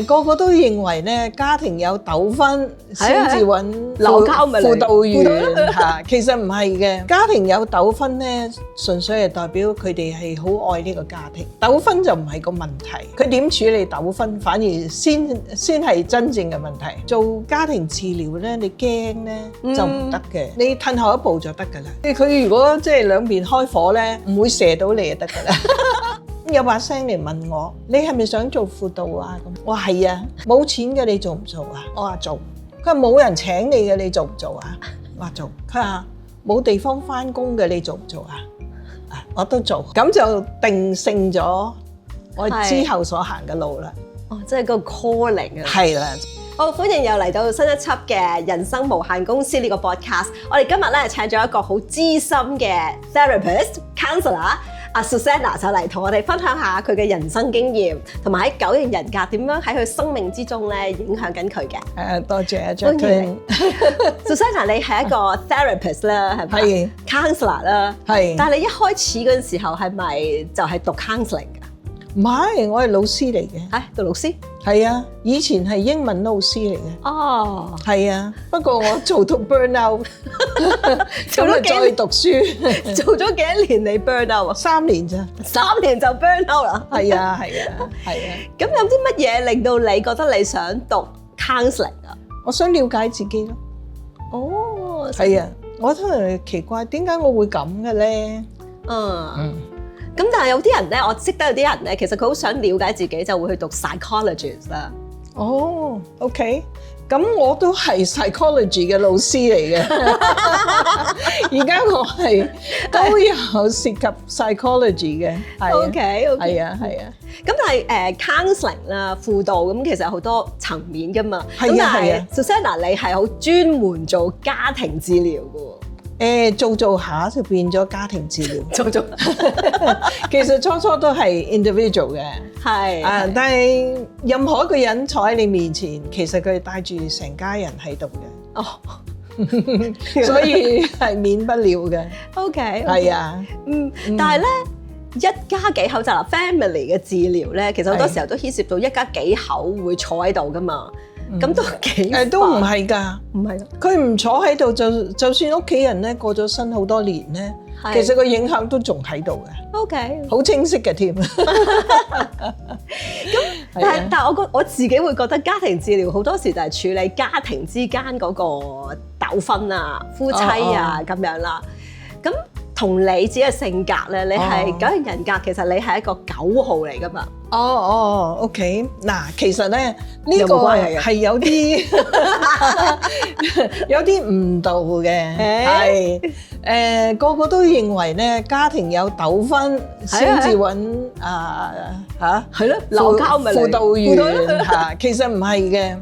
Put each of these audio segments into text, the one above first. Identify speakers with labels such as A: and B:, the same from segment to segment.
A: 個個都認為咧家庭有糾紛先至揾
B: 鬧交咪嚟
A: 輔導員嚇，其實唔係嘅。家庭有糾紛咧，純粹係代表佢哋係好愛呢個家庭。糾紛就唔係個問題，佢點處理糾紛反而先係真正嘅問題。做家庭治療咧，你驚咧就唔得嘅，你褪後一步就得㗎啦。佢如果即係兩邊開火咧，唔會射到你就得㗎啦。有把聲嚟問我：你係咪想做輔導啊？咁我話係啊，冇錢嘅你做唔做啊？我話做。佢話冇人請你嘅你做唔做啊？我話做。佢話冇地方返工嘅你做唔做啊？我都做。咁就定性咗我之後所行嘅路啦。
B: 哦，即係個 calling 啊。
A: 係啦。
B: 好，歡迎又嚟到新一輯嘅人生無限公司呢個 podcast。我哋今日咧請咗一個好資深嘅 therapist counselor。阿 Susanna 就嚟同我哋分享下佢嘅人生經驗，同埋喺九型人格點樣喺佢生命之中咧影響緊佢嘅。
A: 多謝阿 Jacqueline。Susanna
B: 你係一個 therapist 啦，係咪？係。counselor 啦。係。但係你一開始嗰陣時候係咪就係讀 counselling 㗎？
A: 唔係，我係老師嚟嘅。
B: 係讀老師？係啊，
A: 以前係英文老師嚟嘅。
B: 哦，
A: 係啊，不過我做到 burn out， 咁啊再讀書，
B: 做咗幾多年你 burn out 啊
A: ？3年咋
B: ？3年就 burn out 啦？
A: 係啊，係啊，係啊。
B: 咁有啲乜嘢令到你覺得你想讀 counselling 啊？
A: 我想了解自己咯。
B: 哦，
A: 係啊，我都係奇怪點解我會咁嘅咧？
B: 咁但係有啲人咧，我識得有啲人咧，其實佢好想了解自己，就會去讀 psychologist 啦。
A: 哦，OK，咁我都係 psychology 嘅老師嚟嘅。而家我係都有涉及 psychology 嘅。
B: OK，
A: 係啊，係啊。
B: 咁但係counselling 啦，輔導咁其實有好多層面噶嘛。
A: 係啊，係啊。
B: Susanna 你係好專門做家庭治療嘅喎。
A: 做下就變咗家庭治療，
B: 做
A: 其實初都係 individual 嘅，係但係任何一個人坐喺你面前，其實佢帶住成家人喺度嘅，所以係免不了嘅。OK，係啊，
B: 但係咧一家幾口就係 family 嘅治療咧，其實好多時候都牽涉到一家幾口會坐喺度噶嘛。咁都幾
A: 都唔係㗎，
B: 唔係
A: 佢唔坐喺度就算屋企人咧過咗身好多年咧，其實個影響都仲喺度嘅。OK，好清晰嘅添。咁
B: 但係我自己會覺得家庭治療好多時就係處理家庭之間嗰個糾紛啊、夫妻啊咁樣啦。咁同你自己嘅性格咧，你係九型人格，其實你係一個9號嚟㗎嘛。
A: OK， 嗱，其實咧呢個係有啲有啲誤導嘅，係個個都認為咧家庭有糾紛先至揾係咯鬧交咪嚟輔導員嚇，其實唔係嘅。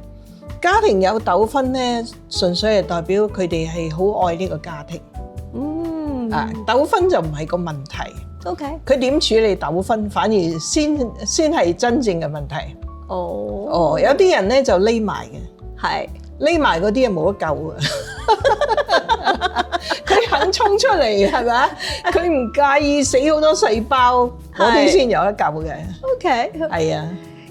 A: 家庭有糾紛咧，純粹係代表佢哋係好愛呢個家庭。糾紛就唔係個問題。OK，佢點處理糾紛，反而先係真正嘅問題。有啲人咧就匿埋嘅，係匿埋嗰啲係冇得救嘅。佢肯衝出嚟係咪啊？佢唔介意死好多細胞，嗰啲先有得救嘅。OK，係啊。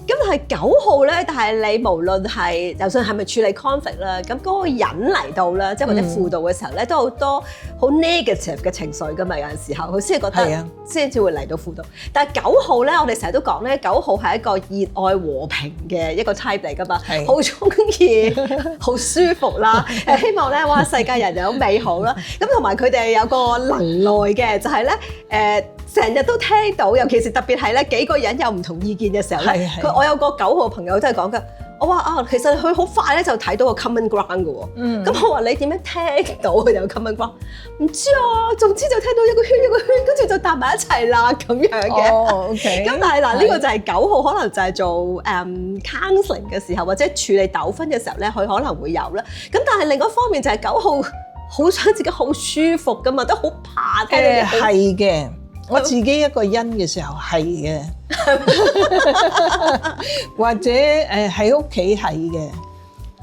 A: 咁係9號咧，但係你無論係就算係咪處理 conflict 啦，咁嗰個人嚟到啦，即係或者輔導嘅時候咧，都好多好 negative 嘅情緒噶嘛，有陣時候佢先係覺得先至會嚟到輔導。但係9號咧，我哋成日都講咧，9號係一個熱愛和平嘅一個 type 嚟噶嘛，好中意，好舒服啦，希望咧哇世界人人都美好啦。咁同埋佢哋有個能耐嘅，就係咧成日都聽到，尤其是特別係咧幾個人有唔同意見嘅時候咧，我有個9號朋友都係講嘅，我話其實佢好快咧就睇到個 common ground 嘅喎。咁我話你點樣聽到佢有 common ground？唔知啊，總之就聽到一個圈一個圈，跟住就搭埋一齊啦咁樣嘅。OK。咁但係嗱，呢個就係9號，可能就係做counselling 嘅時候，或者處理糾紛嘅時候咧，佢可能會有啦。咁但係另一方面就係9號好想自己好舒服噶嘛，都好怕聽到係嘅。我自己一個人嘅時候係嘅，或者喺屋企係嘅。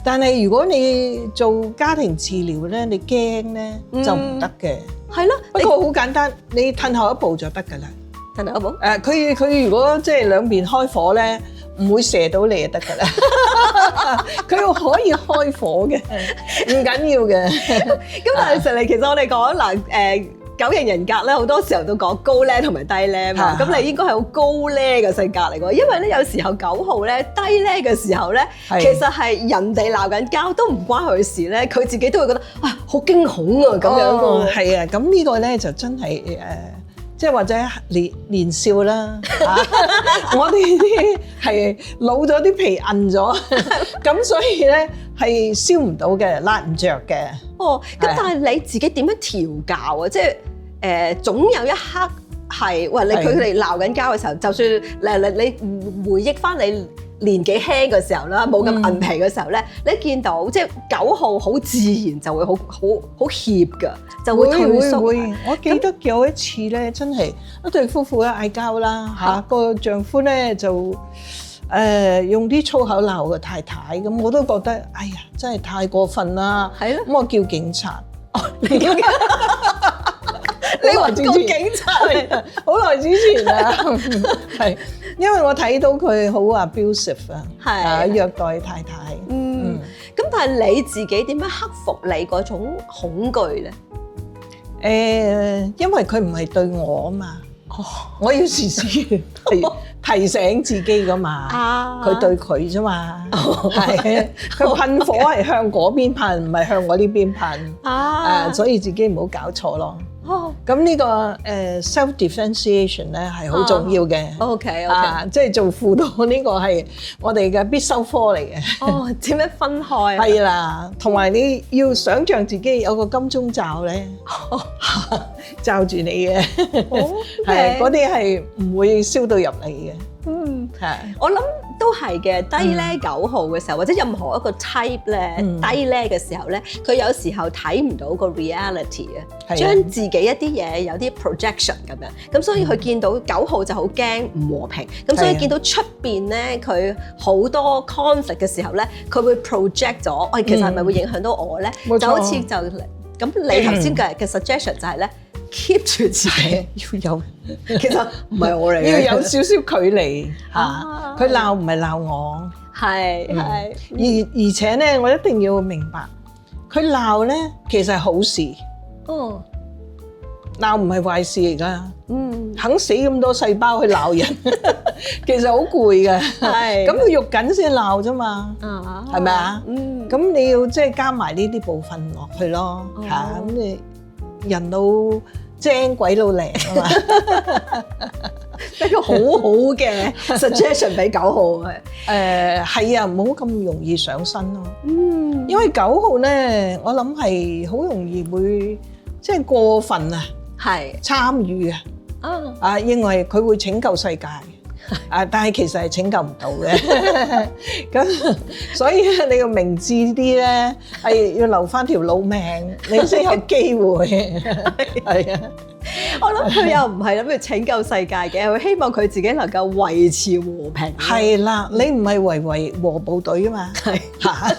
A: 但係如果你做家庭治療咧，你驚咧就唔得嘅。係咯，不過好簡單，你褪後一步就得㗎啦。褪後一步？佢如果即係兩邊開火咧，唔會射到你就得㗎啦。佢可以開火嘅，唔緊要嘅。
B: 咁但係其實我哋講嗱九型人格咧，好多時候都講高 level 同埋低 level 嘛。咁你應該係好高 level 嘅性格嚟㗎，因為咧有時候9號咧低 level 嘅時候咧，其實係人哋鬧緊交都唔關佢事咧，佢自己都會覺得啊好驚恐啊咁樣㗎。
A: 係啊，咁呢個咧就真係即係或者年少啦，我哋啲係老咗啲皮韌咗，咁所以咧係燒唔到嘅，焫唔着嘅。
B: 哦，咁但係你自己點樣調教啊？即係總有一刻係喂佢哋鬧緊交嘅時候，就算你回憶翻你年紀輕嘅時候啦，冇咁韌皮嘅時候咧，你見到即係9號好自然就會好怯㗎，就會退縮。
A: 會，我記得有一次咧，真係一對夫婦咧嗌交啦嚇，個丈夫咧就用啲粗口鬧個太太，咁我都覺得哎呀真係太過分啦。係咯，咁我叫警察。
B: 你叫你話叫警察
A: 好耐之前啊，係因為我睇到佢好 abusive 啊，虐待太太。
B: 咁但係你自己點樣克服你嗰種恐懼咧？
A: 因為佢唔係對我啊嘛，我要時時提醒自己噶嘛，佢對佢啫嘛，係佢噴火係向嗰邊噴，唔係向我呢邊噴，所以自己唔好搞錯咯。咁呢個self differentiation 咧係好重要嘅。
B: OK，
A: 即係做輔導呢個係我哋嘅必修科嚟嘅。
B: 哦，點樣分開？
A: 係啦，同埋你要想像自己有個金鐘罩咧，罩住你嘅，係嗰啲係唔會燒到入嚟嘅。係。
B: 我諗都係嘅，低咧9號嘅時候，或者任何一個 type 咧，低咧嘅時候咧，佢有時候睇唔到個 reality 啊，將自己一啲嘢有啲 projection 咁樣，咁所以佢見到9號就好驚唔和平，咁所以見到出邊咧佢好多 conflict 嘅時候咧，佢會 project 咗，喂，其實係咪會影響到我咧？就好似就咁，你頭先嘅 suggestion 就係咧。keep 住自己要有，其實唔係我嚟嘅，
A: 要有少少距離嚇。佢鬧唔係鬧我，
B: 係
A: 而且咧，我一定要明白，佢鬧咧其實係好事。
B: 哦，
A: 鬧唔係壞事嚟㗎。肯死咁多細胞去鬧人，其實好攰嘅。係，咁佢肉緊先鬧啫嘛，係咪啊？咁你要即係加埋呢啲部分落去咯，嚇咁你。人老精鬼老靚啊嘛，一個好好嘅 suggestion 俾9號嘅。係啊，唔好咁容易上身咯。因為9號咧，我諗係好容易會即係過分啊，係參與啊，認為佢會拯救世界。但係其實係拯救唔到嘅，咁所以你要明智啲咧，係要留翻條老命，你先有機會。係啊，
B: 我諗佢又唔係諗住拯救世界嘅，佢希望佢自己能夠維持和平。
A: 係啦，你唔係維和部隊啊嘛，係嚇，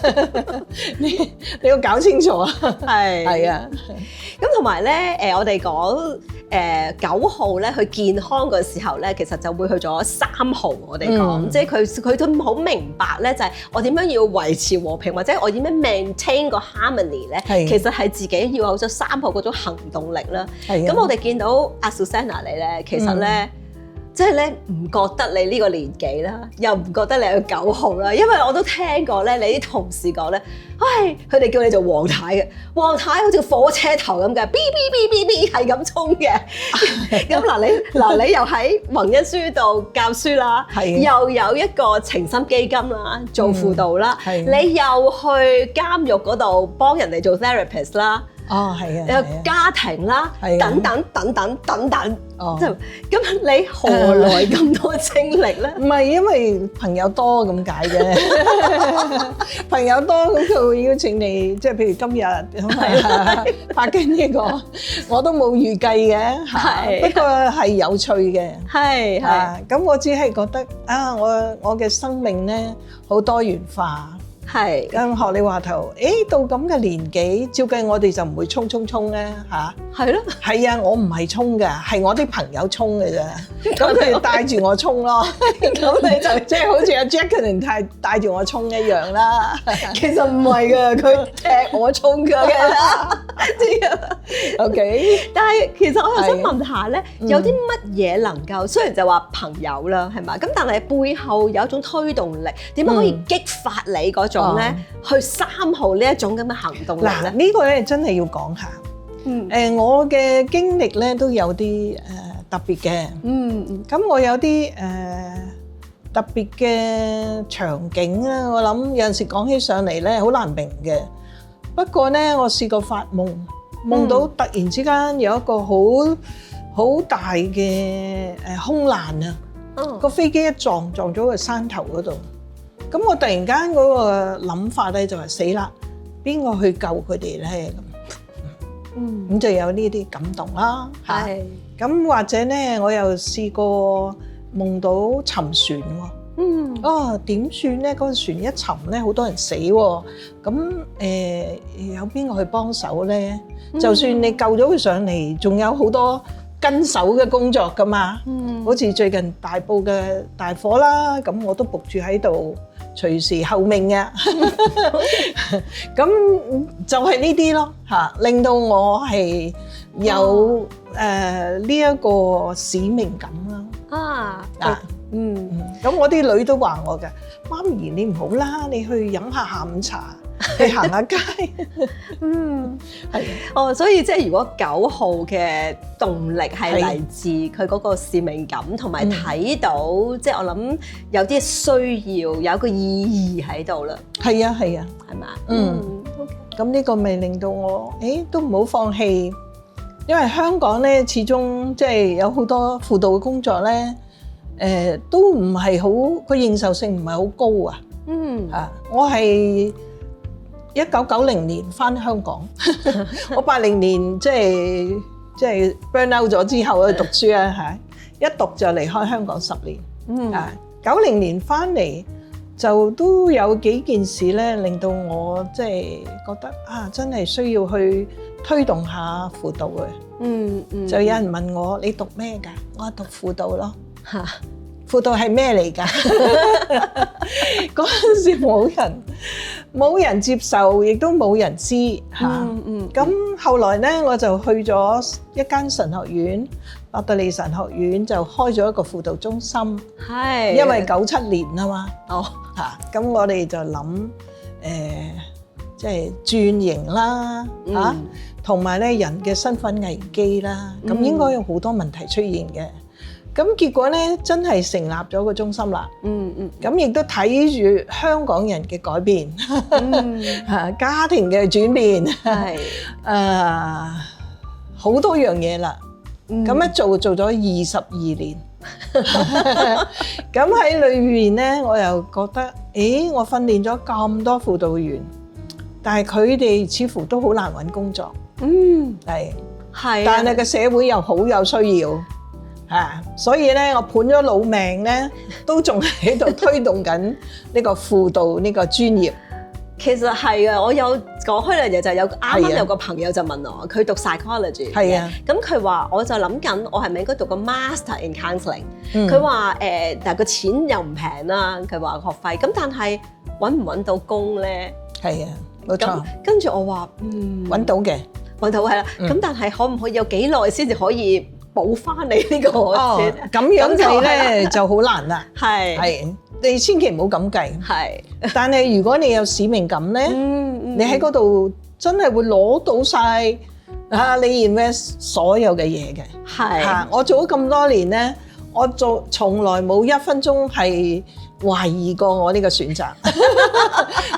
A: 你要搞清楚啊。係啊，
B: 咁同埋咧，我哋講9號咧，佢健康嘅時候咧，其實就會去咗3號。我哋講，即係佢都好明白咧，就係我點樣要維持和平，或者我點樣 maintain 個 harmony 咧，其實係自己要有咗3號嗰種行動力啦。咁我哋見到阿 Susanna 你咧，其實咧。即係咧，唔覺得你呢個年紀啦，又唔覺得你係9號啦，因為我都聽過咧，你啲同事講咧，唉，佢哋叫你做黃太嘅，黃太好似火車頭咁嘅，嗶嗶嗶嗶嗶係咁衝嘅。咁你又喺宏恩書度教書啦，又有一個情深基金啦，做輔導啦，你又去監獄嗰度幫人哋做 therapist 啦。
A: 哦，係啊，
B: 有家庭啦，等等，咁你何來咁多精力咧？
A: 唔係因為朋友多咁解嘅，朋友多咁佢會邀請你，即係譬如今日拍緊呢個，我都冇預計嘅，不過係有趣嘅，係咁我只係覺得啊，我嘅生命咧好多元化。
B: 係
A: 咁學你話頭，到咁嘅年紀，照計我哋就唔會衝咧嚇。
B: 係咯，
A: 係啊，我唔係衝嘅，係我啲朋友衝嘅啫。咁佢哋帶住我衝咯，咁你就即係好似阿 Jacqueline 帶住我衝一樣啦。
B: 其實唔係㗎，佢踢我衝㗎。
A: OK，
B: 但係其實我又想問下咧，有啲乜嘢能夠雖然就話朋友啦，係嘛？咁但係背後有一種推動力，點樣可以激發你嗰種咧去3號呢一種咁嘅行動力咧？
A: 嗱，呢個咧真係要講下。我嘅經歷咧都有啲特別嘅。咁我有啲特別嘅場景啦，我諗有陣時講起上嚟咧好難明嘅。不過咧，我試過發夢，夢到突然之間有一個好大嘅空難啊！個飛機一撞咗個山頭嗰度，咁我突然間嗰個諗法咧就係死啦，邊個去救佢哋咧咁？咁就有呢啲感動啦。係。咁或者咧，我又試過夢到沉船喎。點算咧？嗰個船一沉咧，好多人死喎。咁有邊個去幫手咧？就算你救咗佢上嚟，仲有好多跟手嘅工作㗎嘛。好似最近大埔嘅大火啦，咁我都伏住喺度，隨時候命嘅。咁就係呢啲咯嚇，令到我係有呢一個使命感啦。咁我啲女都話我嘅，媽咪你唔好啦，你去飲下下午茶，去行下街。係。
B: 所以即係如果9號嘅動力係嚟自佢嗰個使命感，同埋睇到即係我諗有啲需要，有個意義喺度啦。
A: 係啊，係啊，
B: 係嘛？
A: 咁呢個咪令到我都唔好放棄，因為香港咧始終即係有好多輔導嘅工作咧。都唔係好，個認受性唔係好高啊。我係1990年返香港，我80年即係 burn out 咗之後去讀書啊，一讀就離開香港10年。90年返嚟就都有幾件事咧，令到我即係覺得真係需要去推動下輔導嘅。就有人問我你讀咩㗎？我話讀輔導咯。輔導係咩嚟㗎？嗰陣時冇人接受，亦都冇人知嚇。咁後來咧，我就去咗一間神學院，伯特利神學院就開咗一個輔導中心。係，因為97年啊嘛。咁我哋就諗即係轉型啦嚇，同埋咧人嘅身份危機啦，咁應該有好多問題出現嘅。咁結果咧，真係成立咗個中心啦。咁亦都睇住香港人嘅改變，家庭嘅轉變，好多樣嘢啦。咁一做咗22年。咁喺裏面咧，我又覺得，我訓練咗咁多輔導員，但係佢哋似乎都好難揾工作。係，但係個社會又好有需要。所以咧，我盤咗老命咧，都仲喺度推動緊呢個輔導呢個專業。
B: 其實係啊，我有講開兩嘢，就有啱啱有個朋友就問我，佢讀 psychology 嘅，咁佢話我就諗緊，我係咪應該讀個 master in counselling？佢話但係個錢又唔平啦，佢話學費，咁但係揾唔揾到工咧？係啊，冇錯。跟住我話揾到嘅，揾到係啦。咁但係可唔可以有幾耐先至可以補翻你呢個錢？咁樣計咧就好難啦。係，你千祈唔好咁計。係，但係如果你有使命感咧，你喺嗰度真係會攞到晒你 invest 所有嘅嘢嘅。係，我做咗咁多年咧，我從來冇1分鐘係懷疑過我呢個選擇，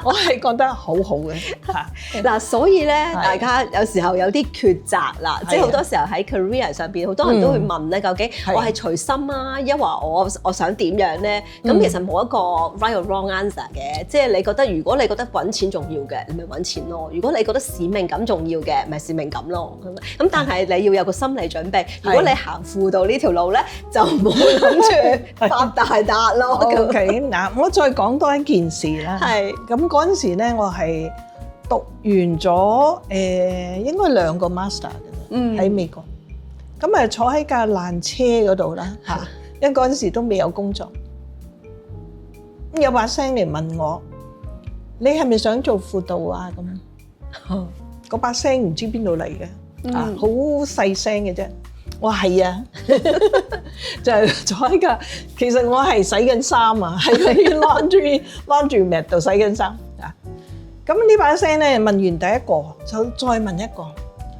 B: 我係覺得好好嘅嚇。嗱，所以咧，大家有時候有啲抉擇啦，即係好多時候喺 career 上邊，好多人都會問咧，究竟我係隨心啊，抑或我想點樣咧？咁其實冇一個 right or wrong answer 嘅，即係你覺得，如果你覺得揾錢重要嘅，你咪揾錢咯；如果你覺得使命感重要嘅，咪使命感咯。咁但係你要有個心理準備，如果你行輔導呢條路咧，就唔好諗住發大達咯。嗱，我再講多一件事啦。係。
A: 咁嗰陣時咧，我係讀完咗應該2個 master 嘅喺美國。咁啊坐喺架爛車嗰度啦嚇，因為嗰陣時都未有工作。咁有把聲嚟問我：你係咪想做輔導啊？咁嗰把聲唔知邊度嚟嘅，好細聲嘅啫。我話係啊，就係坐喺架。其實我係洗緊衫啊，喺嗰啲 laundry mat 度洗緊衫啊。咁呢把聲咧問完第一個，就再問一個，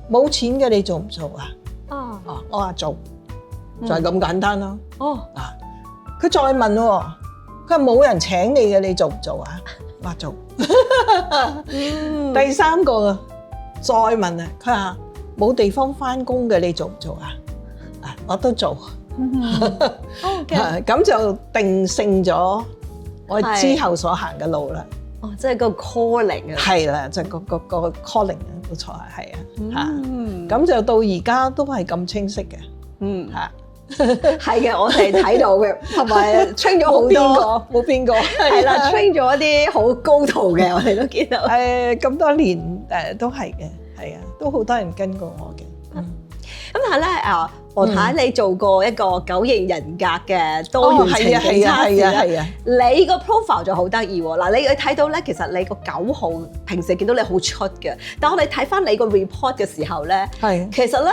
A: 冇錢嘅你做唔做啊？我話做，就係咁簡單咯。佢再問喎，佢話冇人請你嘅，你做唔做啊？我話做。第三個再問啊，佢話冇地方返工嘅，你做唔做啊？我都做。咁就定性咗我之後所行嘅路啦。
B: 即係個 calling 啊。係
A: 啦，就個 calling 啊，冇錯係啊。咁就到而家都係咁清晰嘅。
B: 係嘅，我哋睇到嘅，同埋 train 咗好多，
A: 冇邊個
B: 係啦，train 咗一啲好高徒嘅，我哋都見到。
A: 咁多年都係嘅，係啊，都好多人跟過我嘅。
B: 咁但係咧我睇你做過一個9型人格嘅多元情景測試啦，你個 profile 就好得意喎。嗱，你睇到咧，其實你個9號平時見到你好出嘅，但我哋睇翻你個 report 嘅時候咧，其實咧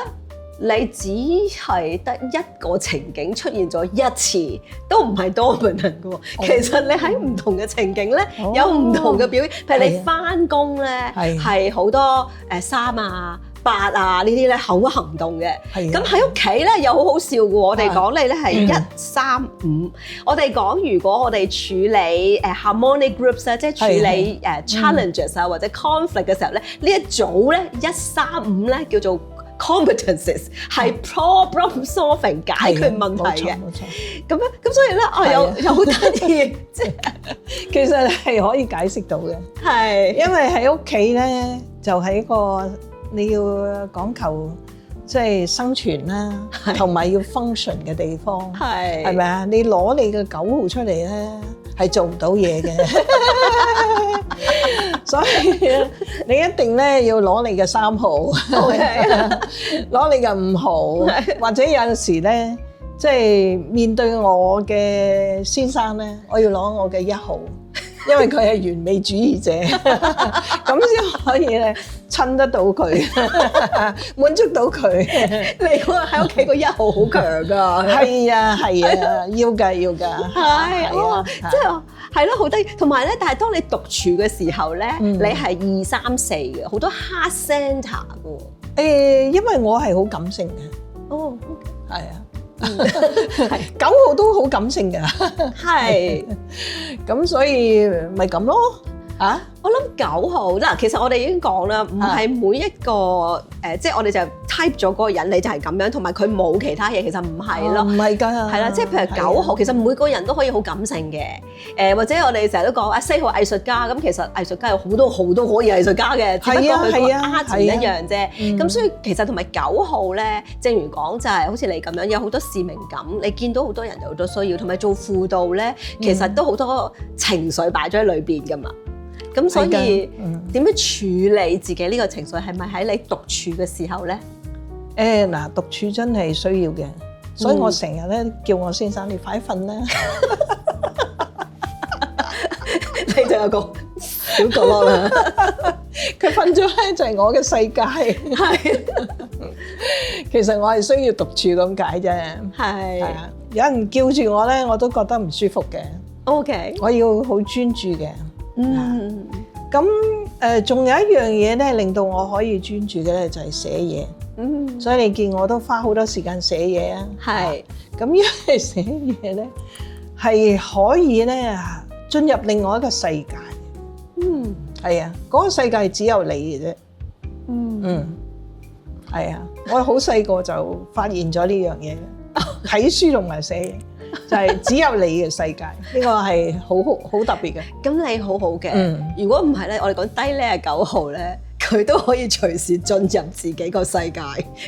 B: 你只係得一個情景出現咗一次，都唔係 dominant 嘅喎。其實你喺唔同嘅情景咧有唔同嘅表現，譬如你翻工咧係好多3啊。8啊呢啲咧口行動嘅，咁喺屋企咧又好好笑嘅喎。我哋講你咧係1、3、5。我哋講如果我哋處理harmonic groups 咧，即係處理challenges 啊或者 conflict 嘅時候咧，呢一組咧1、3、5咧叫做 competencies， 係 problem solving 解決問題嘅。冇錯。咁所以咧有好得意，即係
A: 其實係可以解釋到嘅。係，因為喺屋企咧就係一個。你要講求即係生存啦，同埋要 function 嘅地方，係咪啊？你攞你嘅9號出嚟咧，係做唔到嘢嘅，所以你一定咧要攞你嘅3號，攞你嘅5號，或者有陣時咧，即係面對我嘅先生咧，我要攞我嘅1號。因為佢係完美主義者，咁先可以咧親得到佢，滿足到佢。
B: 你喺屋企個1號好強㗎。
A: 係啊，要㗎。
B: 係，即係係咯，好得意。同埋咧，但係當你獨處嘅時候咧，你係2、3、4嘅，好多 heart center 㗎。
A: 因為我係好感性嘅。係啊。9號都好感性㗎，係，咁所以咪咁咯。
B: 我諗9號嗱，其實我哋已經講啦，唔係每一個即係我哋就 type 咗嗰個人，你就係咁樣，同埋佢冇其他嘢，其實唔係咯，
A: 唔係㗎，
B: 係啦，即係譬如9號，其實每個人都可以好感性嘅，或者我哋成日都講4號藝術家，咁其實藝術家有好多可以藝術家嘅，只不過佢個 art 唔一樣啫。咁所以其實同埋9號咧，正如講就係好似你咁樣，有好多使命感，你見到好多人有好多需要，同埋做輔導咧，其實都好多情緒擺咗喺裏邊㗎嘛。咁所以點樣處理自己呢個情緒？係咪喺你獨處嘅時候咧？
A: 嗱，獨處真係需要嘅，所以我成日咧叫我先生你快瞓啦。
B: 你就有個小角落啦，
A: 佢瞓咗咧就係我嘅世界。係，其實我係需要獨處咁解啫。係啊，有人叫住我咧，我都覺得唔舒服嘅。OK，我要好專注嘅。咁仲有一樣嘢咧，令到我可以專注嘅咧，就係寫嘢。所以你見我都花好多時間寫嘢啊。係。咁因為寫嘢咧，係可以咧進入另外一個世界。係啊，嗰個世界只有你嘅啫。係啊，我好細個就發現咗呢樣嘢嘅，睇書同埋寫嘢。就係只有你嘅世界，呢個係好特別嘅。
B: 咁你好好嘅。如果唔係咧，我哋講低呢係9號咧，佢都可以隨時進入自己個世界。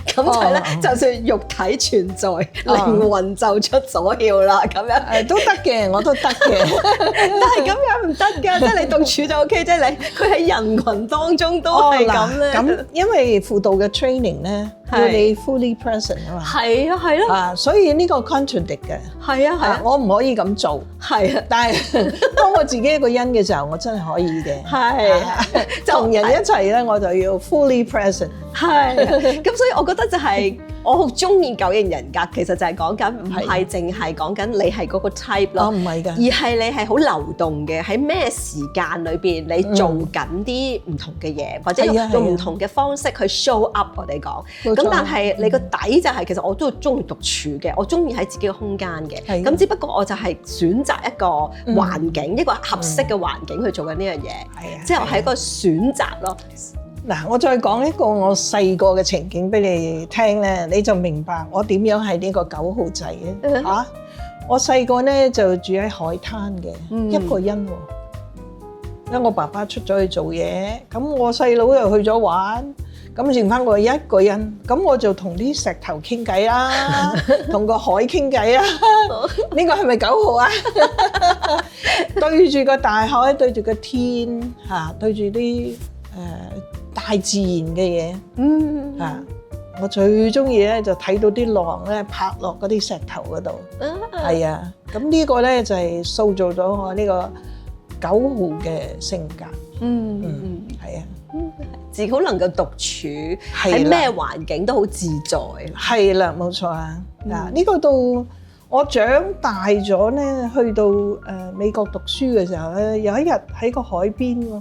B: 咁就係咧，就算肉體存在，靈魂就出所竅啦。咁樣
A: 都得嘅，我都得嘅。
B: 但係咁樣唔得㗎，即係你獨處就 OK，即係佢喺人群當中都係咁咧。
A: 咁因為輔導嘅 training 咧，要你 fully present 啊嘛。
B: 係啊，係咯。
A: 所以呢個 contradict 嘅。係啊，我唔可以咁做。係啊，但係當我自己一個人嘅時候，我真係可以嘅。係，同人一齊咧，我就要 fully present。係，
B: 咁所以我覺得就係我好中意九型人格，其實就係講緊唔係淨係講緊你係嗰個 type 咯，
A: 唔係㗎，而
B: 係你係好流動嘅，喺咩時間裏邊你做緊啲唔同嘅嘢，或者用唔同嘅方式去 show up。我哋講咁，但係你個底就係其實我都中意獨處嘅，我中意喺自己嘅空間嘅。咁只不過我就係選擇一個環境，一個合適嘅環境去做緊呢樣嘢，即係我係一個選擇咯。
A: 嗱，我再講一個我細個嘅情景俾你聽咧，你就明白我點樣係呢個9號仔嘅嚇。我細個咧就住喺海灘嘅，一個人喎，因為我爸爸出咗去做嘢，咁我細佬又去咗玩，咁剩翻我一個人，咁我就同啲石頭傾偈啦，同個海傾偈啦。呢個係咪9號啊？對住個大海，對住個天嚇，對住啲大自然嘅嘢，我最中意咧就睇到啲浪咧拍落嗰啲石頭嗰度，係啊，咁呢個咧就係塑造咗我呢個9號嘅性格，係啊，
B: 自己好能夠獨處，喺咩環境都好自在，
A: 係啦，冇錯啊。嗱，呢個到我長大咗咧，去到美國讀書嘅時候咧，有一日喺個海邊喎。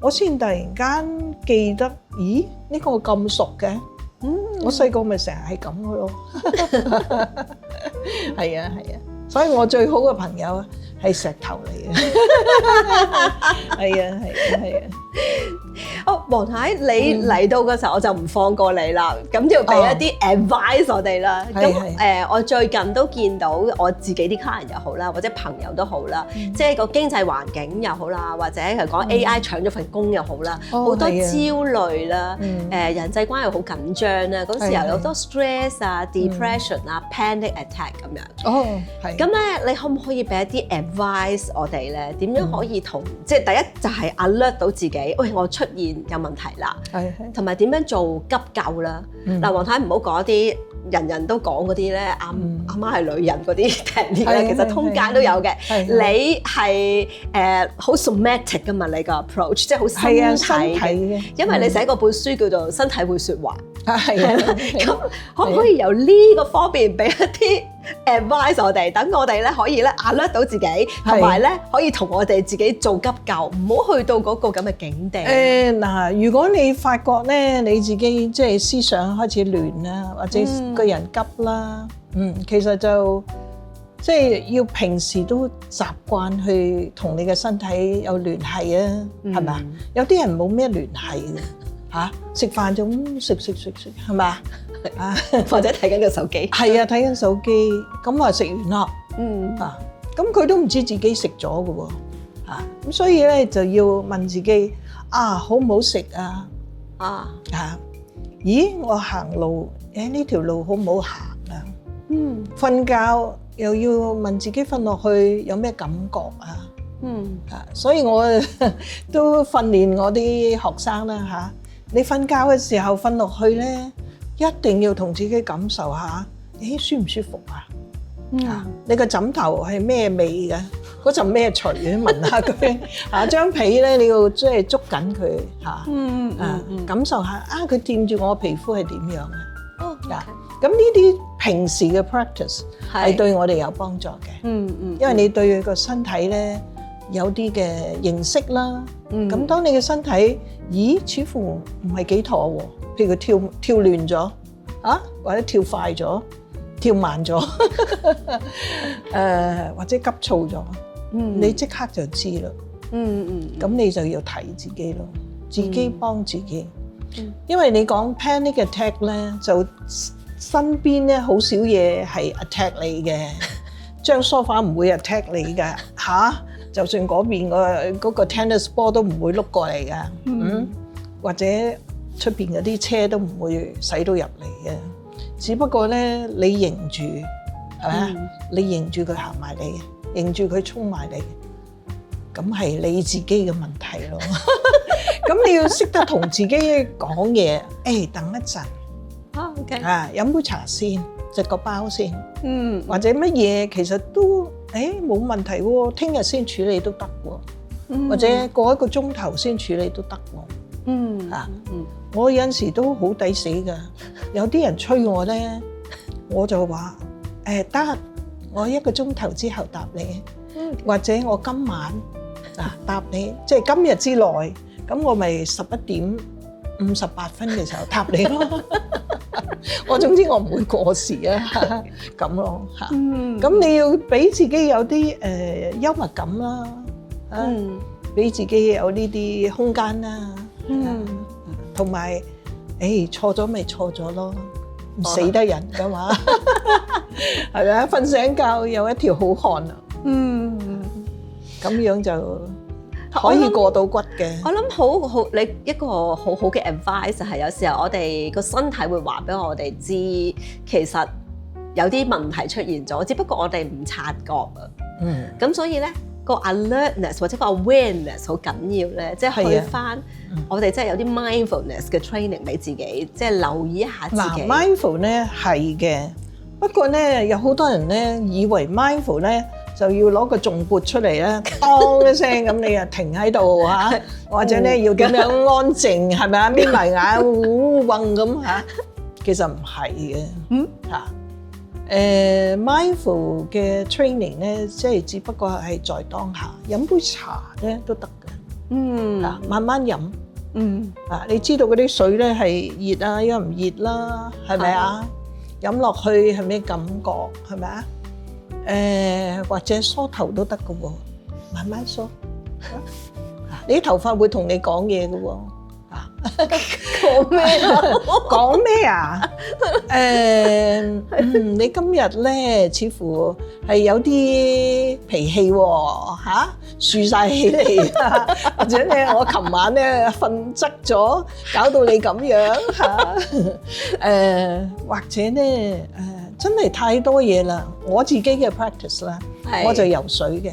A: 我先突然間記得，咦？呢個咁熟嘅，我細個咪成日係咁嘅咯。係啊，係啊，所以我最好嘅朋友係石頭嚟嘅。係啊，係啊，係啊。
B: 哦，黃太，你嚟到嘅時候我就唔放過你啦，咁就要俾一啲 advice 我哋啦。咁我最近都見到我自己啲客人又好啦，或者朋友都好啦，即係個經濟環境又好啦，或者係講 AI 搶咗份工又好啦，好多焦慮啦，人際關係好緊張啦，嗰時候有好多 stress 啊、depression 啊、panic attack 咁樣。哦，係。咁咧，你可唔可以俾一啲 advice 我哋咧？點樣可以同即係第一就係 alert 到自己，喂，我出現有問題啦，同埋點樣做急救啦？嗱，黃太唔好講啲人人都講嗰啲咧，阿媽係女人嗰啲 technique 咧，其實通街都有嘅。你係好 somatic 噶嘛？你個 approach 即係好身體嘅，因為你寫過本書叫做《身體會説話》。係啊，咁可唔可以由呢個方面俾一啲 advice 我哋，等我哋咧可以咧 alert 到自己，同埋咧可以同我哋自己做急救，唔好去到嗰個咁嘅境地。
A: 嗱，如果你發覺咧你自己即係思想開始亂啦，或者個人急啦，其實就即係要平時都習慣去同你嘅身體有聯繫啊，係咪？有啲人冇咩聯繫嘅。嚇，食飯就食係嘛？啊，
B: 或者睇緊個手機。係
A: 啊，睇緊手機，咁啊食完啦。咁佢都唔知自己食咗嘅喎。咁所以咧就要問自己好唔好食啊？咦，我行路呢條路好唔好行啊？瞓覺又要問自己瞓落去有咩感覺啊？所以我都訓練我啲學生啦你瞓覺嘅時候瞓落去咧，一定要同自己感受下，舒唔舒服啊？你個枕頭係咩味嘅？嗰陣咩除嘅？聞下佢。張被咧，你要即係捉緊佢感受下佢掂住我皮膚係點樣嘅？咁呢啲平時嘅 practice 係對我哋有幫助嘅。因為你對佢個身體咧有啲嘅認識啦。咁當你嘅身體似乎唔係幾妥喎，譬如佢跳亂咗或者跳快咗、跳慢咗，或者急躁咗，你即刻就知啦。咁你就要睇自己咯，自己幫自己。因為你講 panic attack 咧，就身邊咧好少嘢係 attack 你嘅，張梳化唔會 attack 你㗎就算嗰邊嗰個 tennis ball 都唔會碌過嚟㗎。或者出邊嗰啲車都唔會駛到入嚟嘅。只不過咧，你迎住係咪啊？你迎住佢行埋嚟，迎住佢衝埋嚟，咁係你自己嘅問題咯。咁你要識得同自己講嘢，等一陣。
B: OK。
A: 飲杯茶先，食個包先。或者乜嘢其實都冇問題喎，聽日先處理都得喎。或者過1個鐘頭先處理都得喎。我有陣時都好抵死㗎，有啲人催我咧，我就話得，我1個鐘頭之後答你，或者我今晚答你，即係今日之內，咁我咪11:58嘅時候答你咯。我總之我唔會過時啊，咁咯嚇。咁你要俾自己有啲幽默感啦，俾自己有呢啲空間啦。同埋，錯咗咪錯咗咯，唔死得人噶嘛，係咪啊？瞓醒覺有一條好漢啊，咁樣就可以過到骨嘅。
B: 我諗好，你一個好好嘅 advice 係有時候我哋個身體會話俾我哋知，其實有啲問題出現咗，只不過我哋唔察覺啊。咁所以咧，個 alertness 或者個 awareness 好緊要咧，即係去翻我哋即係有啲 mindfulness 嘅 training 俾自己，即係留意一下自己。
A: mindful 咧係嘅，不過咧有好多人咧以為 mindful 咧就要攞個重撥出嚟咧，當一聲咁你又停喺度嚇，或者咧要點樣安靜係咪啊？眯埋眼嗡咁嚇，其實唔係嘅嚇。mindful 嘅 training 咧，即係只不過係在當下，飲杯茶咧都得嘅。慢慢飲。你知道嗰啲水咧係熱啊，因為唔熱啦，係咪啊？飲落去係咩感覺？係咪啊？或者梳頭都得嘅喎，慢慢梳。你啲頭髮會同你講嘢嘅喎。
B: 講咩啊？
A: 講咩啊？你今日咧似乎係有啲脾氣喎，豎晒起嚟，或者咧我琴晚咧瞓側咗，搞到你咁樣嚇。或者咧真係太多嘢啦。我自己嘅 practice 啦，我就游水嘅。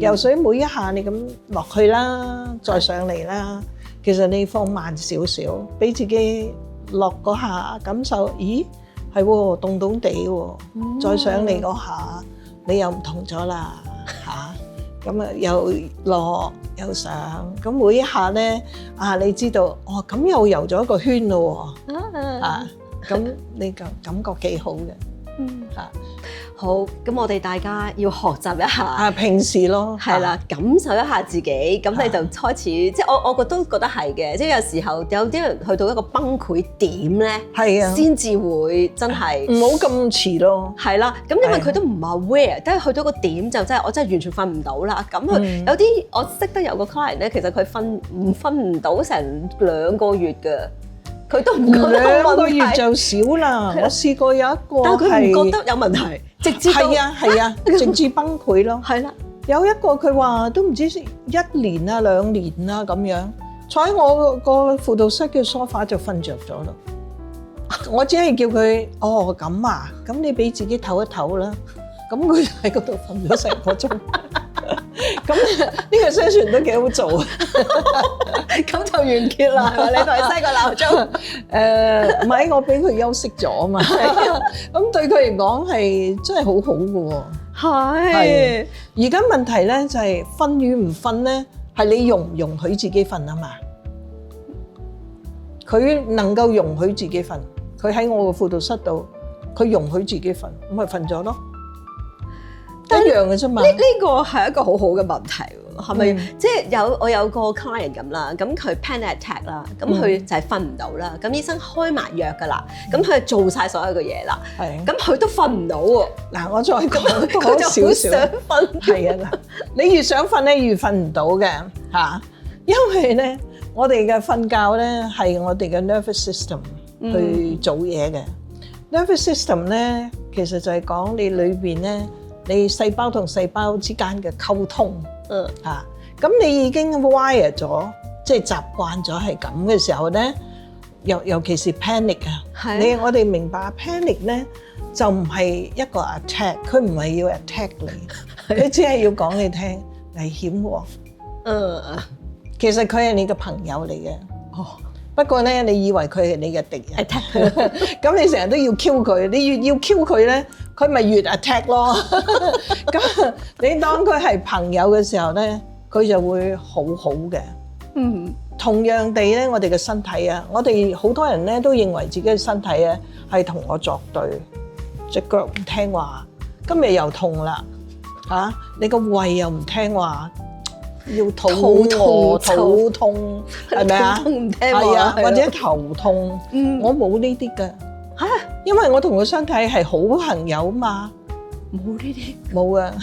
A: 游水每一下你咁落去啦，再上嚟啦。其實你放慢少少，俾自己落嗰下感受，咦係喎，凍凍地喎，再上嚟嗰下你又唔同咗啦嚇，咁又落又上，咁每一下咧你知道咁又游咗一個圈咯喎，咁你個感覺幾好嘅嚇。
B: 好，咁我哋大家要學習一下。
A: 平時咯，
B: 係啦，感受一下自己，咁你就開始，即係我都覺得係嘅，即係有時候有啲人去到一個崩潰點咧，係啊，先至會真係
A: 唔好咁遲咯。
B: 係啦，咁因為佢都唔係 aware，但係去到個點就真係我真係完全瞓唔到啦。咁佢有啲我識得有個 client 咧，其實佢瞓唔到成2個月㗎。佢都唔覺得有問題，2個月
A: 就少啦。我試過有一個，
B: 但係佢唔覺得有問題，直至到
A: 係啊，直至崩潰咯。
B: 係啦，
A: 有一個佢話都唔知1年啊2年啊咁樣，坐喺我個輔導室嘅梳化就瞓着咗咯。我只係叫佢咁啊，咁你俾自己唞一唞啦。咁佢喺嗰度瞓咗成個鐘。咁呢個 session 都幾好做，
B: 咁就完結啦，係咪？你同佢 set 個鬧鐘？
A: 唔係，我俾佢休息咗啊嘛。咁對佢嚟講係真係好好嘅喎。係。而家問題咧就係瞓與唔瞓咧，係你容唔容許自己瞓啊嘛？佢能夠容許自己瞓，佢喺我個輔導室度，佢容許自己瞓，咁咪瞓咗咯。一樣嘅啫嘛。呢
B: 個係一個好好嘅問題喎，係咪？即係我有個 client 咁啦，咁佢 panic attack 啦，咁佢就係瞓唔到啦，咁醫生開埋藥㗎啦，咁佢做晒所有嘅嘢啦，咁佢都瞓唔到喎。
A: 嗱，我再講少少。想瞓。係啊，你越想瞓咧，越瞓唔到嘅嚇，因為咧，我哋嘅瞓覺咧係我哋嘅 nervous system 去做嘢嘅。nervous system 咧，其實就係講你裏邊咧。你細胞同細胞之間嘅溝通，咁你已經 wire 咗，即係習慣咗係咁嘅時候咧，尤其是 panic 啊，我哋明白 panic 咧就唔係一個 attack， 佢唔係要 attack 你，佢只係要講你聽危險喎。其實佢係你嘅朋友嚟嘅。不過咧，你以為佢係你嘅敵人，咁你成日都要 Q 佢，你越要 Q 佢咧，佢咪越 attack 咯。咁你當佢係朋友嘅時候咧，佢就會好好嘅。同樣地咧，我哋嘅身體啊，我哋好多人咧都認為自己嘅身體啊係同我作對，隻腳唔聽話，今日又痛啦嚇，你個胃又唔聽話。要肚痛係咪啊？係啊，或者頭痛。我冇呢啲㗎嚇，因為我同個身體係好朋友嘛。冇呢啲？冇啊，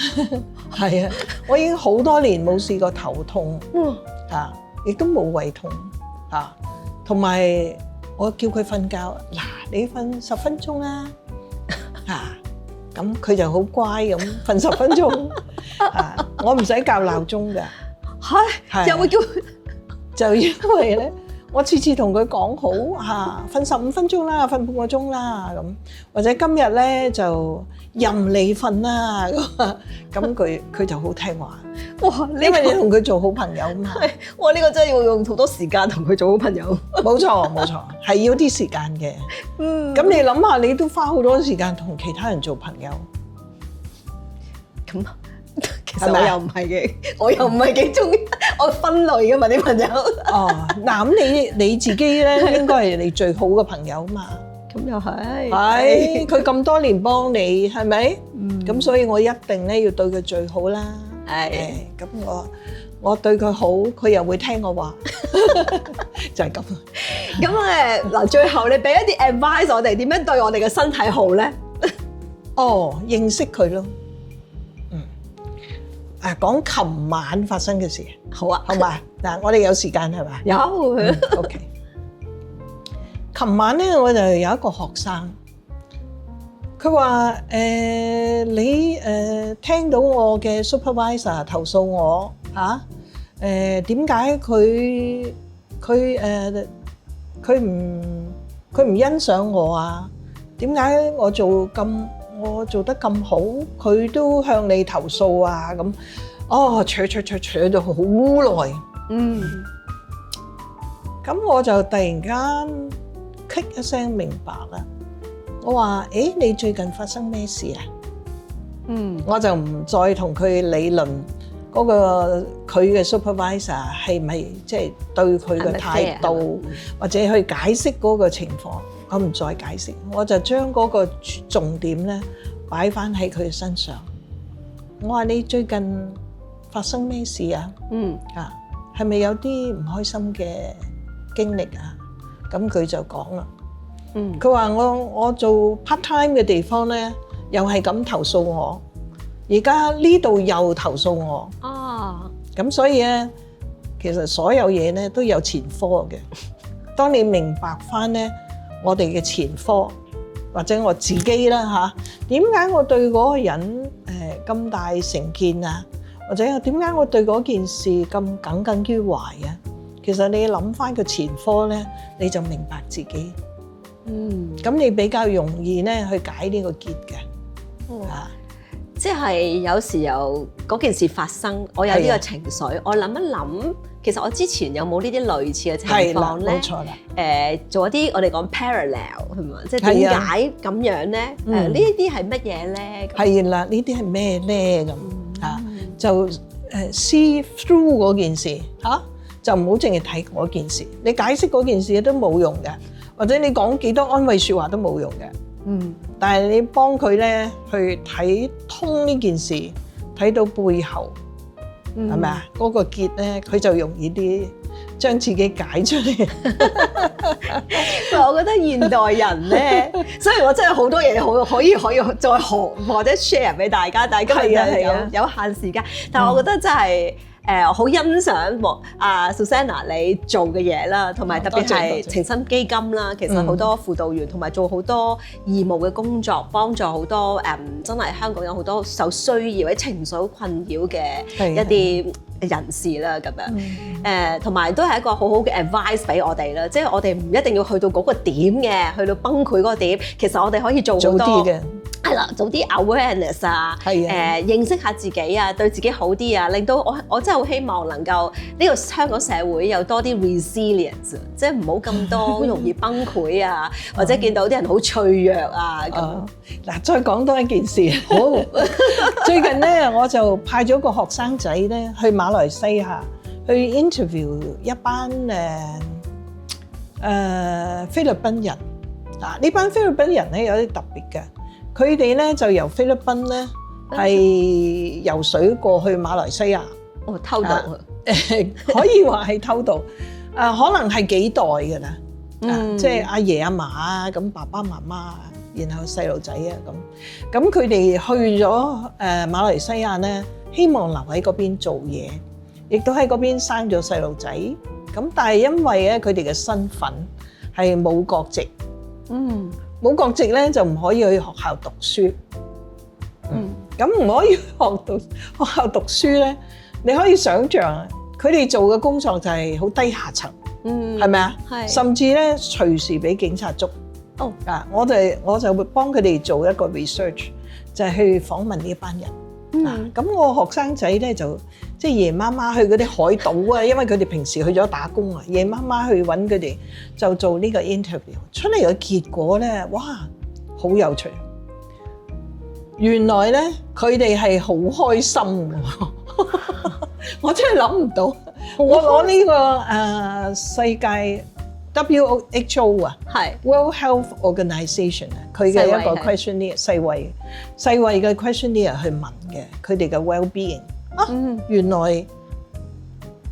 A: 係啊，我已經好多年冇試過頭痛嚇，亦都冇胃痛嚇，同埋我叫佢瞓覺，嗱你瞓10分鐘啦嚇，咁佢就好乖咁瞓10分鐘嚇，我唔使校鬧鐘㗎。
B: 又會叫
A: 就因為咧，我次次同佢講好瞓15分鐘啦，瞓半個鐘啦咁，或者今日咧就任你瞓啦咁，佢就好聽話。哇！因為你同佢做好朋友嘛。
B: 哇！呢個真係要用好多時間同佢做好朋友。
A: 冇錯，係要啲時間嘅。咁你諗下，你都花好多時間同其他人做朋友。
B: 咁其實我又唔係嘅，我又唔係幾中意我分類嘅嘛啲朋友。
A: 嗱咁你自己咧應該係你最好嘅朋友嘛。
B: 咁又係。
A: 係佢咁多年幫你係咪？咁所以我一定咧要對佢最好啦。咁我對佢好，佢又會聽我話，就係咁。
B: 咁嗱，最後你俾一啲 advice 我哋點樣對我哋嘅身體好咧？
A: 認識佢咯。講琴晚發生嘅事，
B: 好啊，
A: 好嘛？嗱，我哋有時間係嘛？
B: 有
A: ，OK。琴晚咧，我就有一個學生，佢話你聽到我嘅 supervisor 投訴我嚇，點解佢唔欣賞我啊？點解我做得咁好，佢都向你投訴啊？咁，扯咗好耐。咁我就突然間 click 一聲明白啦。我話：你最近發生咩事啊？我就唔再同佢理論嗰個佢嘅 supervisor 係咪即係對佢嘅態度，或者去解釋嗰個情況。我唔再解釋，我就將嗰個重點咧擺翻喺佢身上。我話：你最近發生咩事啊？係咪有啲唔開心嘅經歷啊？咁佢就講啦。佢話我做 part time 嘅地方咧，又係咁投訴我，而家呢度又投訴我。咁所以咧，其實所有嘢咧都有前科嘅。當你明白翻咧，我哋嘅前科或者我自己啦嚇，點解我對嗰個人咁大成見啊？或者點解我對嗰件事咁耿耿於懷啊？其實你諗翻個前科咧，你就明白自己。咁你比較容易咧去解呢個結嘅。
B: 即係有時有嗰件事發生，我有呢個情緒，我諗一諗，其實我之前有冇呢啲類似嘅情況咧？
A: 冇錯啦。
B: 做一啲我哋講 parallel 係嘛？即係點解咁樣咧？呢啲係乜嘢咧？
A: 係啦，呢啲係咩咧？咁就see through 嗰件事嚇，就唔好淨係睇嗰件事。你解釋嗰件事都冇用嘅，或者你講幾多安慰説話都冇用嘅。但係你幫佢咧去睇通呢件事，睇到背後係咪啊？嗰個結咧，佢就容易啲將自己解出嚟。
B: 我覺得現代人咧，所以我真係好多嘢可以再學或者 share 俾大家，但係今日係有限時間。但係我覺得真係好欣賞Susanna 你做嘅嘢啦，同埋特別係情深基金啦。其實好多輔導員同埋做好多義務嘅工作，幫助好多真係香港有好多受需要或者情緒困擾嘅一啲人士啦，咁樣同埋都係一個好好嘅 advice 俾我哋啦。即係我哋唔一定要去到嗰個點嘅，去到崩潰嗰個點，其實我哋可以做好多
A: 啲嘅。
B: 係啦，做啲 awareness 啊，認識下自己啊，對自己好啲啊，令到我真係好希望能夠呢個香港社會有多啲 resilience， 即係唔好咁多好容易崩潰啊，或者見到啲人好脆弱啊咁。
A: 嗱，再講多一件事。好，最近咧我就派咗個學生仔咧去馬來西亞去 interview 一班菲律賓人。嗱，呢班菲律賓人咧有啲特別嘅。佢哋咧就由菲律賓咧係游水過去馬來西亞，
B: 偷渡
A: 可以話係偷渡，可能係幾代㗎啦，即係阿爺阿嫲啊，咁爸爸媽媽，然後細路仔啊咁佢哋去咗馬來西亞咧，希望留喺嗰邊做嘢，亦都喺嗰邊生咗細路仔，咁但係因為咧佢哋嘅身份係冇國籍，冇國籍咧就唔可以去學校讀書，咁唔可以學校讀書咧，你可以想像佢哋做嘅工作就係好低下層，係咪啊？係，甚至咧隨時俾警察捉。我就會幫佢哋做一個 research，就係去訪問呢一班人。咁我學生仔咧就即係夜媽媽去嗰啲海島啊，因為佢哋平時去咗打工啊，夜媽媽去揾佢哋就做呢個 interview， 出嚟嘅結果咧，哇，好有趣！原來咧佢哋係好開心嘅，我真係諗唔到。我呢個世界 WHO 啊，係 World Health Organization 啊，佢嘅一個 questionnaire， 世衛嘅 questionnaire 去問嘅佢哋嘅 well-being 原來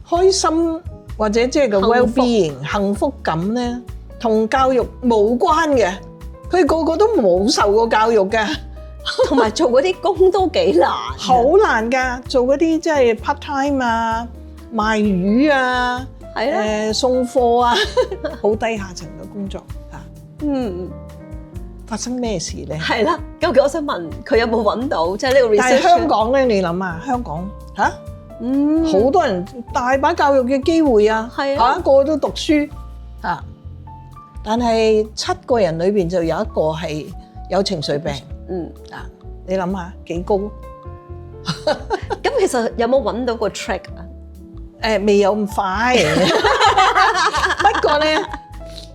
A: 開心或者即係個 well-being 幸福感咧，同教育冇關嘅，佢個個都冇受過教育嘅，同埋做嗰啲工都幾難，好難㗎，做嗰啲即係 part time 啊，賣魚啊。送貨啊，好低下層嘅工作嚇。發生咩事咧？係啦，究竟我想問佢有冇揾到即係呢個 research？但係香港咧，你諗下，香港好多人大把教育嘅機會啊，個個都讀書嚇。但係7個人裏邊就有1個係有情緒病。你諗下幾高？咁其實有冇揾到個 trick 啊？未有咁快，不過咧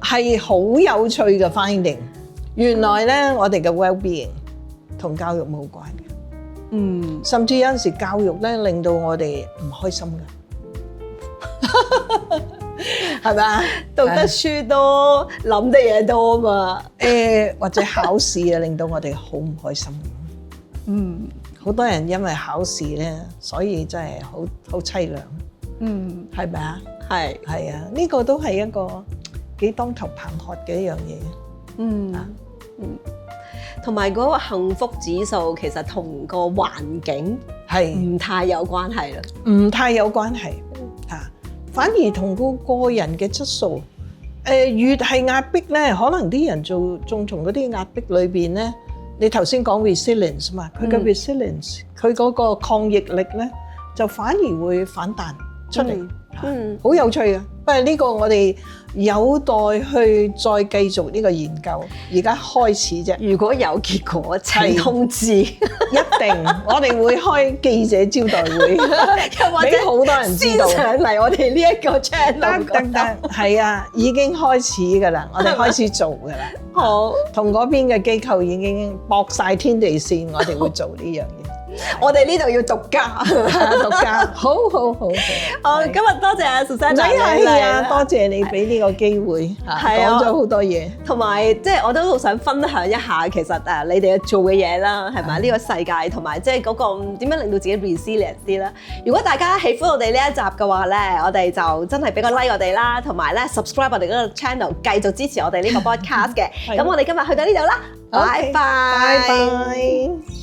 A: 係好有趣嘅 finding。原來咧我哋嘅 well-being 同教育冇關嘅，甚至有陣時教育咧令到我哋唔開心嘅，係咪啊？讀得書多，諗得嘢多嘛。或者考試啊，令到我哋好唔開心。好多人因為考試咧，所以真係好凄涼。係咪啊？係啊，呢個都係一個幾當頭棒喝嘅一樣嘢。同埋嗰個幸福指數其實同個環境係唔太有關係啦，唔太有關係反而同個人嘅質素。越係壓迫咧，可能啲人仲從嗰啲壓迫裏邊咧，你頭先講 resilience 嘛，佢嘅 resilience， 佢嗰個抗逆力咧，就反而會反彈出嚟，好有趣啊！不過呢個我哋有待去再繼續呢個研究，而家開始啫。如果有結果，請通知，一定我哋會開記者招待會，俾好多人知道。上嚟我哋呢一個 channel，得，係啊，已經開始㗎啦，我哋開始做㗎啦。好，同嗰邊嘅機構已經駁晒天地線，我哋會做呢樣嘢。我哋呢度要獨家，獨家，好。今日多謝阿 Susanna， 係啊，多謝你俾呢個機會，講咗好多嘢，同埋即係我都好想分享一下，其實你哋做嘅嘢啦，係咪呢個世界，同埋即係嗰個點樣令到自己 resilient 啲啦。如果大家喜歡我哋呢一集嘅話咧，我哋就真係俾個 like 我哋啦，同埋咧 subscribe 我哋嗰個 channel， 繼續支持我哋呢個 podcast 嘅。咁我哋今日去到呢度啦，拜拜。